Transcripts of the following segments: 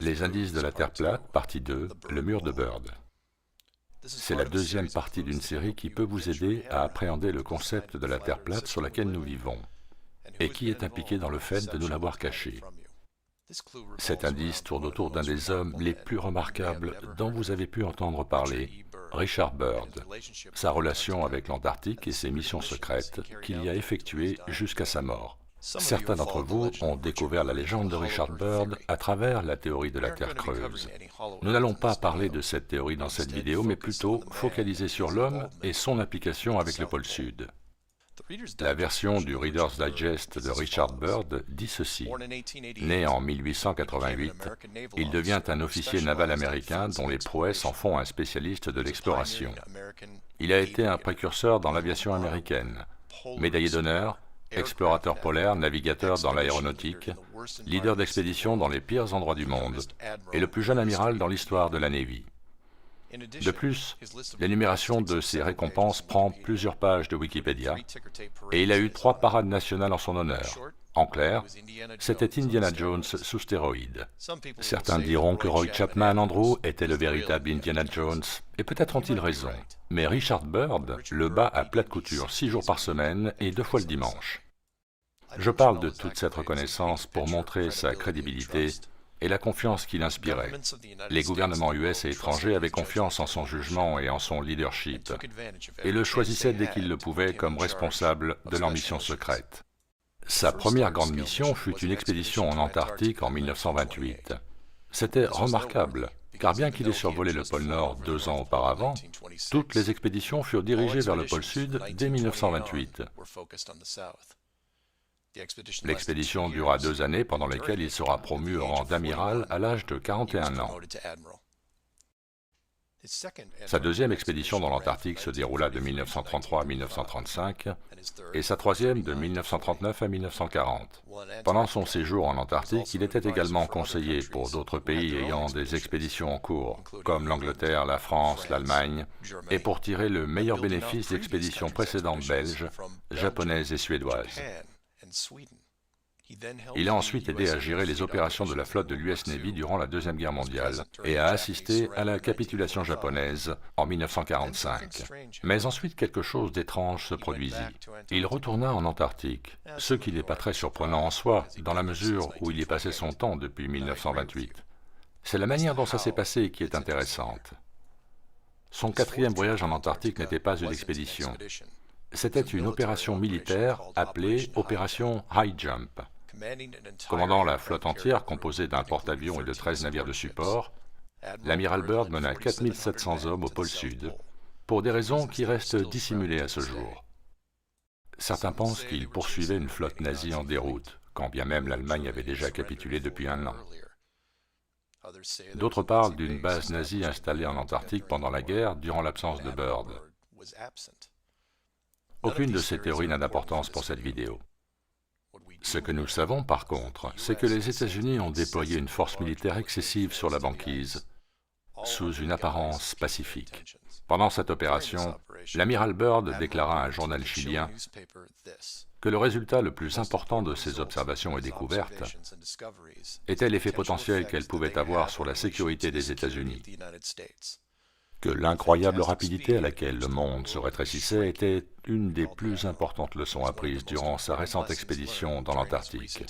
Les indices de la Terre plate, partie 2, le mur de Byrd. C'est la deuxième partie d'une série qui peut vous aider à appréhender le concept de la Terre plate sur laquelle nous vivons, et qui est impliqué dans le fait de nous l'avoir caché. Cet indice tourne autour d'un des hommes les plus remarquables dont vous avez pu entendre parler, Richard Byrd, sa relation avec l'Antarctique et ses missions secrètes qu'il y a effectuées jusqu'à sa mort. Certains d'entre vous ont découvert la légende de Richard Byrd à travers la théorie de la Terre creuse. Nous n'allons pas parler de cette théorie dans cette vidéo, mais plutôt focaliser sur l'homme et son implication avec le pôle Sud. La version du Reader's Digest de Richard Byrd dit ceci. Né en 1888, il devient un officier naval américain dont les prouesses en font un spécialiste de l'exploration. Il a été un précurseur dans l'aviation américaine, médaillé d'honneur, explorateur polaire, navigateur dans l'aéronautique, leader d'expédition dans les pires endroits du monde, et le plus jeune amiral dans l'histoire de la Navy. De plus, l'énumération de ses récompenses prend plusieurs pages de Wikipédia, et il a eu 3 parades nationales en son honneur. En clair, c'était Indiana Jones sous stéroïdes. Certains diront que Roy Chapman Andrew était le véritable Indiana Jones, et peut-être ont-ils raison. Mais Richard Byrd le bat à plate couture 6 jours par semaine et 2 fois le dimanche. Je parle de toute cette reconnaissance pour montrer sa crédibilité et la confiance qu'il inspirait. Les gouvernements US et étrangers avaient confiance en son jugement et en son leadership, et le choisissaient dès qu'ils le pouvaient comme responsable de leur mission secrète. Sa première grande mission fut une expédition en Antarctique en 1928. C'était remarquable, car bien qu'il ait survolé le pôle Nord 2 ans auparavant, toutes les expéditions furent dirigées vers le pôle Sud dès 1928. L'expédition dura 2 années pendant lesquelles il sera promu au rang d'amiral à l'âge de 41 ans. Sa deuxième expédition dans l'Antarctique se déroula de 1933 à 1935 et sa troisième de 1939 à 1940. Pendant son séjour en Antarctique, il était également conseiller pour d'autres pays ayant des expéditions en cours, comme l'Angleterre, la France, l'Allemagne, et pour tirer le meilleur bénéfice d'expéditions précédentes belges, japonaises et suédoises. Il a ensuite aidé à gérer les opérations de la flotte de l'US Navy durant la Deuxième Guerre mondiale et a assisté à la capitulation japonaise en 1945. Mais ensuite, quelque chose d'étrange se produisit. Il retourna en Antarctique, ce qui n'est pas très surprenant en soi, dans la mesure où il y passait son temps depuis 1928. C'est la manière dont ça s'est passé qui est intéressante. Son 4e voyage en Antarctique n'était pas une expédition. C'était une opération militaire appelée Opération High Jump. Commandant la flotte entière composée d'un porte-avions et de 13 navires de support, l'amiral Byrd mena 4700 hommes au pôle Sud, pour des raisons qui restent dissimulées à ce jour. Certains pensent qu'il poursuivait une flotte nazie en déroute, quand bien même l'Allemagne avait déjà capitulé depuis 1 an. D'autres parlent d'une base nazie installée en Antarctique pendant la guerre durant l'absence de Byrd. Aucune de ces théories n'a d'importance pour cette vidéo. Ce que nous savons par contre, c'est que les États-Unis ont déployé une force militaire excessive sur la banquise, sous une apparence pacifique. Pendant cette opération, l'amiral Byrd déclara à un journal chilien que le résultat le plus important de ces observations et découvertes était l'effet potentiel qu'elles pouvaient avoir sur la sécurité des États-Unis, que l'incroyable rapidité à laquelle le monde se rétrécissait était une des plus importantes leçons apprises durant sa récente expédition dans l'Antarctique.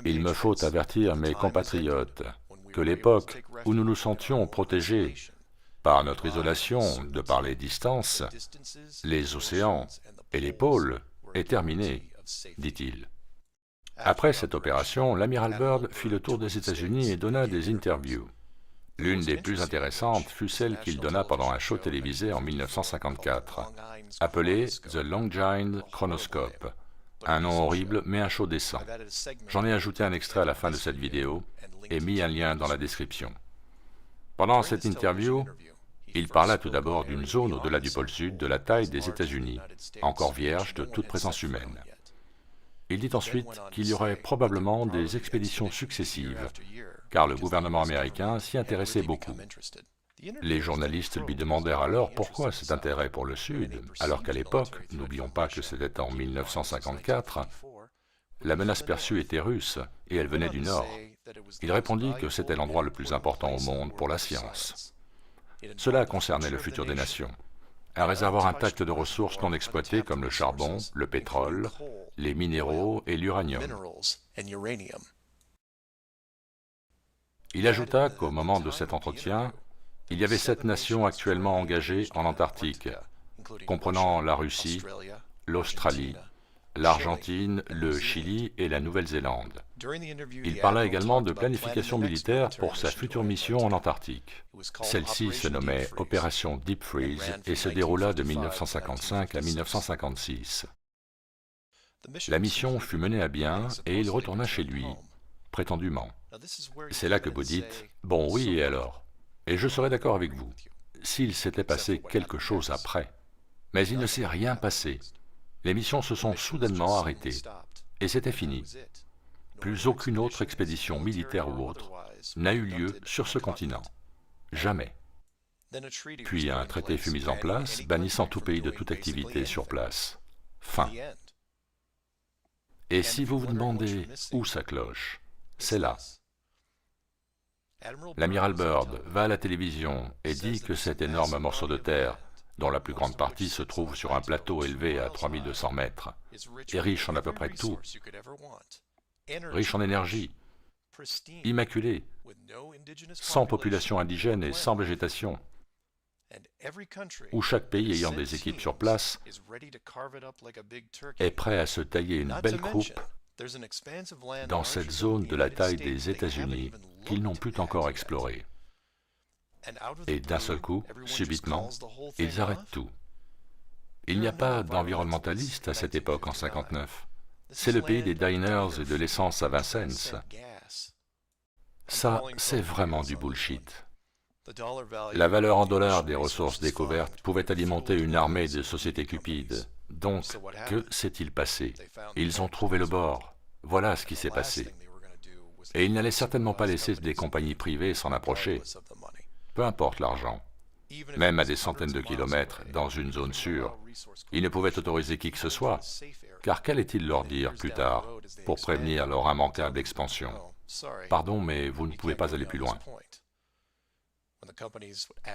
Il me faut avertir mes compatriotes que l'époque où nous nous sentions protégés par notre isolation de par les distances, les océans et les pôles est terminée, dit-il. Après cette opération, l'amiral Byrd fit le tour des États-Unis et donna des interviews. L'une des plus intéressantes fut celle qu'il donna pendant un show télévisé en 1954, appelé The Longines Chronoscope, un nom horrible mais un show décent. J'en ai ajouté un extrait à la fin de cette vidéo et mis un lien dans la description. Pendant cette interview, il parla tout d'abord d'une zone au-delà du pôle Sud de la taille des États-Unis, encore vierge de toute présence humaine. Il dit ensuite qu'il y aurait probablement des expéditions successives, car le gouvernement américain s'y intéressait beaucoup. Les journalistes lui demandèrent alors pourquoi cet intérêt pour le Sud, alors qu'à l'époque, n'oublions pas que c'était en 1954, La menace perçue était russe, et elle venait du Nord. Il répondit que c'était l'endroit le plus important au monde pour la science. Cela concernait le futur des nations. Un réservoir intact de ressources non exploitées comme le charbon, le pétrole, les minéraux et l'uranium. Il ajouta qu'au moment de cet entretien, il y avait 7 nations actuellement engagées en Antarctique, comprenant la Russie, l'Australie, l'Argentine, le Chili et la Nouvelle-Zélande. Il parla également de planification militaire pour sa future mission en Antarctique. Celle-ci se nommait Opération Deep Freeze et se déroula de 1955 à 1956. La mission fut menée à bien et il retourna chez lui, prétendument. C'est là que vous dites, « Bon, oui, et alors ?» Et je serais d'accord avec vous, s'il s'était passé quelque chose après. Mais il ne s'est rien passé. Les missions se sont soudainement arrêtées, et c'était fini. Plus aucune autre expédition militaire ou autre n'a eu lieu sur ce continent. Jamais. Puis un traité fut mis en place, bannissant tout pays de toute activité sur place. Fin. Et si vous vous demandez où ça cloche, c'est là. L'amiral Byrd va à la télévision et dit que cet énorme morceau de terre, dont la plus grande partie se trouve sur un plateau élevé à 3200 mètres, est riche en à peu près tout, riche en énergie, immaculé, sans population indigène et sans végétation, où chaque pays ayant des équipes sur place est prêt à se tailler une belle croupe dans cette zone de la taille des États-Unis qu'ils n'ont pu encore explorer. Et d'un seul coup, subitement, ils arrêtent tout. Il n'y a pas d'environnementalistes à cette époque en 59. C'est le pays des diners et de l'essence à 20 cents. Ça, c'est vraiment du bullshit. La valeur en dollars des ressources découvertes pouvait alimenter une armée de sociétés cupides. Donc, que s'est-il passé? Ils ont trouvé le bord. Voilà ce qui s'est passé. Et ils n'allaient certainement pas laisser des compagnies privées s'en approcher. Peu importe l'argent. Même à des centaines de kilomètres, dans une zone sûre, ils ne pouvaient autoriser qui que ce soit, car qu'allait-il leur dire plus tard, pour prévenir leur immanquable expansion? Pardon, mais vous ne pouvez pas aller plus loin.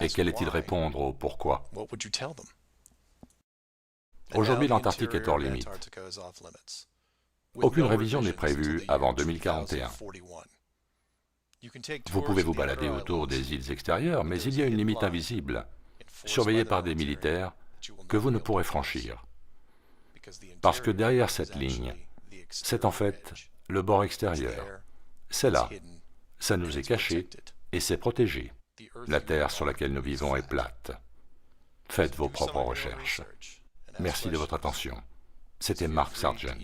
Et qu'allait-il répondre au pourquoi? Aujourd'hui, l'Antarctique est hors limite. Aucune révision n'est prévue avant 2041. Vous pouvez vous balader autour des îles extérieures, mais il y a une limite invisible, surveillée par des militaires, que vous ne pourrez franchir. Parce que derrière cette ligne, c'est en fait le bord extérieur. C'est là, ça nous est caché et c'est protégé. La terre sur laquelle nous vivons est plate. Faites vos propres recherches. Merci de votre attention. C'était Mark Sargent.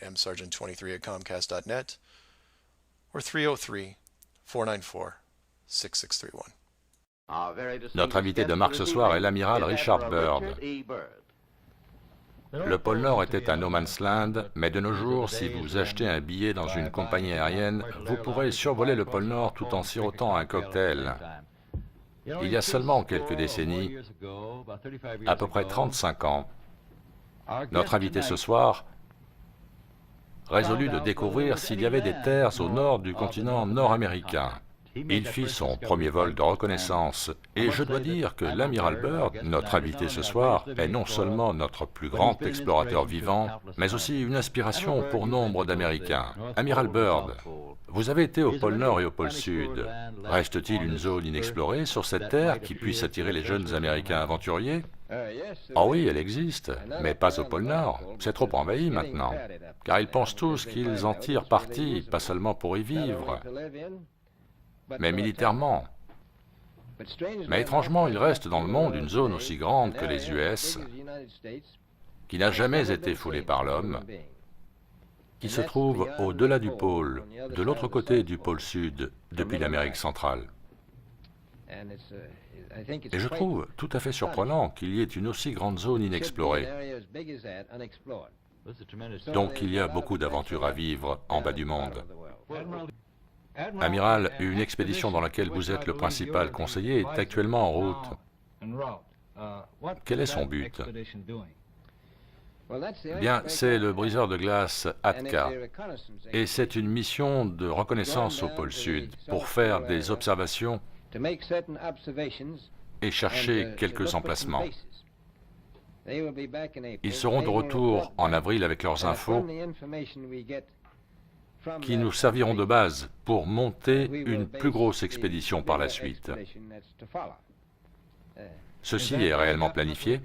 msargent23@comcast.net or 303-494-6631. Notre invité de marque ce soir est l'amiral Richard Byrd. Le pôle Nord était un no man's land, mais de nos jours, si vous achetez un billet dans une compagnie aérienne, vous pourrez survoler le pôle Nord tout en sirotant un cocktail. Il y a seulement quelques décennies, à peu près 35 ans, notre invité ce soir résolut de découvrir s'il y avait des terres au nord du continent nord-américain. Il fit son premier vol de reconnaissance, et je dois dire que l'amiral Byrd, notre invité ce soir, est non seulement notre plus grand explorateur vivant, mais aussi une inspiration pour nombre d'Américains. Amiral Byrd, vous avez été au pôle Nord et au pôle Sud. Reste-t-il une zone inexplorée sur cette terre qui puisse attirer les jeunes Américains aventuriers? Oh oui, elle existe, mais pas au pôle Nord. C'est trop envahi maintenant, car ils pensent tous qu'ils en tirent parti, pas seulement pour y vivre, mais militairement. Mais étrangement, il reste dans le monde une zone aussi grande que les US, qui n'a jamais été foulée par l'homme, qui se trouve au-delà du pôle, de l'autre côté du pôle Sud, depuis l'Amérique centrale. Et je trouve tout à fait surprenant qu'il y ait une aussi grande zone inexplorée. Donc il y a beaucoup d'aventures à vivre en bas du monde. Amiral, une expédition dans laquelle vous êtes le principal conseiller est actuellement en route. Quel est son but? Bien, c'est le briseur de glace Atka, et c'est une mission de reconnaissance au pôle Sud pour faire des observations et chercher quelques emplacements. Ils seront de retour en avril avec leurs infos qui nous serviront de base pour monter une plus grosse expédition par la suite. Ceci est réellement planifié.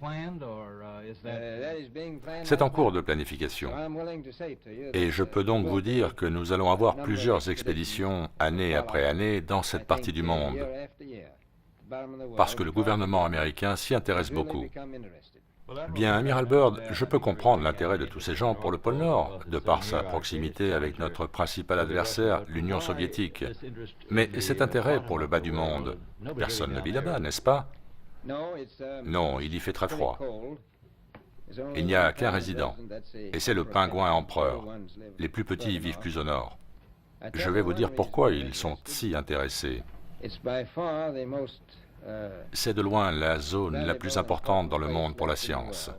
C'est en cours de planification. Et je peux donc vous dire que nous allons avoir plusieurs expéditions année après année dans cette partie du monde, parce que le gouvernement américain s'y intéresse beaucoup. Bien, Amiral Byrd, je peux comprendre l'intérêt de tous ces gens pour le pôle Nord, de par sa proximité avec notre principal adversaire, l'Union soviétique. Mais cet intérêt pour le bas du monde, personne ne vit là-bas, n'est-ce pas? Non, il y fait très froid. Il n'y a qu'un résident, et c'est le pingouin empereur. Les plus petits vivent plus au nord. Je vais vous dire pourquoi ils sont si intéressés. C'est de loin la zone la plus importante dans le monde pour la science.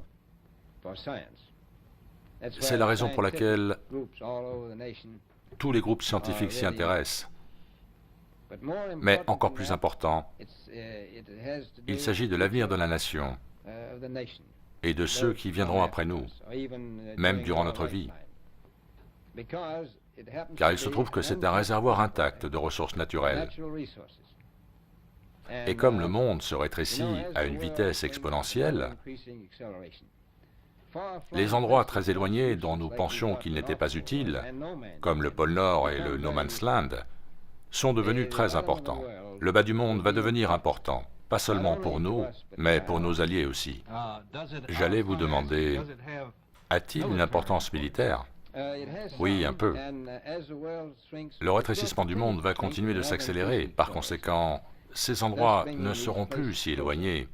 C'est la raison pour laquelle tous les groupes scientifiques s'y intéressent. Mais encore plus important, il s'agit de l'avenir de la nation et de ceux qui viendront après nous, même durant notre vie. Car il se trouve que c'est un réservoir intact de ressources naturelles. Et comme le monde se rétrécit à une vitesse exponentielle, les endroits très éloignés dont nous pensions qu'ils n'étaient pas utiles, comme le pôle Nord et le No Man's Land, sont devenus très importants. Le bas du monde va devenir important, pas seulement pour nous, mais pour nos alliés aussi. J'allais vous demander, a-t-il une importance militaire? Oui, un peu. Le rétrécissement du monde va continuer de s'accélérer, par conséquent, ces endroits ne seront plus si éloignés.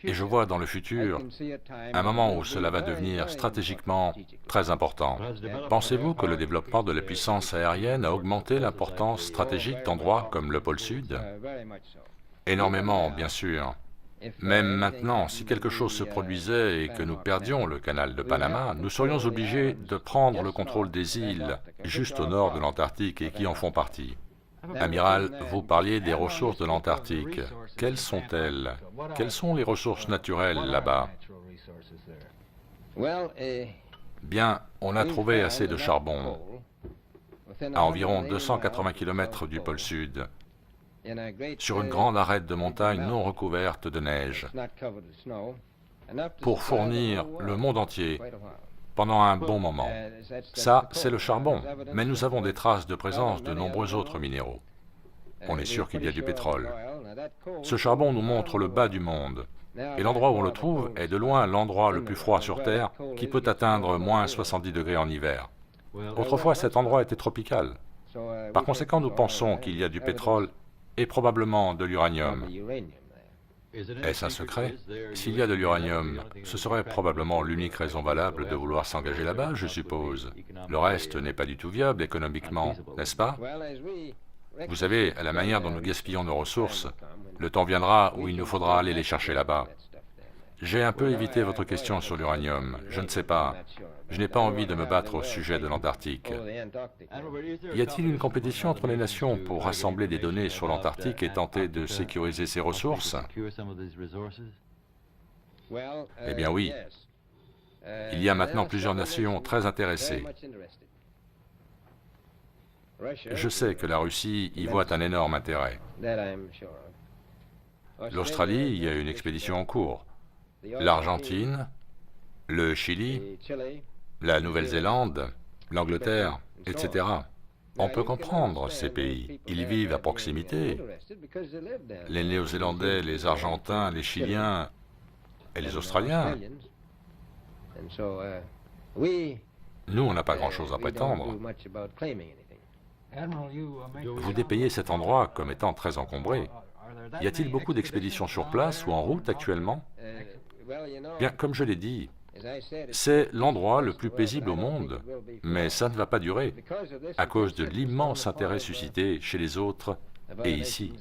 Et je vois dans le futur un moment où cela va devenir stratégiquement très important. Pensez-vous que le développement de la puissance aérienne a augmenté l'importance stratégique d'endroits comme le pôle Sud? Énormément, bien sûr. Même maintenant, si quelque chose se produisait et que nous perdions le canal de Panama, nous serions obligés de prendre le contrôle des îles juste au nord de l'Antarctique et qui en font partie. Amiral, vous parliez des ressources de l'Antarctique. Quelles sont-elles? Quelles sont les ressources naturelles là-bas? Bien, on a trouvé assez de charbon à environ 280 km du pôle Sud, sur une grande arête de montagne non recouverte de neige, pour fournir le monde entier pendant un bon moment. Ça, c'est le charbon, mais nous avons des traces de présence de nombreux autres minéraux. On est sûr qu'il y a du pétrole. Ce charbon nous montre le bas du monde, et l'endroit où on le trouve est de loin l'endroit le plus froid sur Terre, qui peut atteindre moins 70 degrés en hiver. Autrefois, cet endroit était tropical. Par conséquent, nous pensons qu'il y a du pétrole et probablement de l'uranium. Est-ce un secret? S'il y a de l'uranium, ce serait probablement l'unique raison valable de vouloir s'engager là-bas, je suppose. Le reste n'est pas du tout viable économiquement, n'est-ce pas? Vous savez, à la manière dont nous gaspillons nos ressources, le temps viendra où il nous faudra aller les chercher là-bas. J'ai un peu évité votre question sur l'uranium, je ne sais pas. Je n'ai pas envie de me battre au sujet de l'Antarctique. Y a-t-il une compétition entre les nations pour rassembler des données sur l'Antarctique et tenter de sécuriser ses ressources? Eh bien oui. Il y a maintenant plusieurs nations très intéressées. Je sais que la Russie y voit un énorme intérêt. L'Australie y a une expédition en cours. L'Argentine, le Chili, la Nouvelle-Zélande, l'Angleterre, etc. On peut comprendre ces pays. Ils vivent à proximité. Les Néo-Zélandais, les Argentins, les Chiliens et les Australiens. Nous, on n'a pas grand-chose à prétendre. Vous dépayez cet endroit comme étant très encombré. Y a-t-il beaucoup d'expéditions sur place ou en route actuellement? Bien, comme je l'ai dit, c'est l'endroit le plus paisible au monde, mais ça ne va pas durer, à cause de l'immense intérêt suscité chez les autres et ici.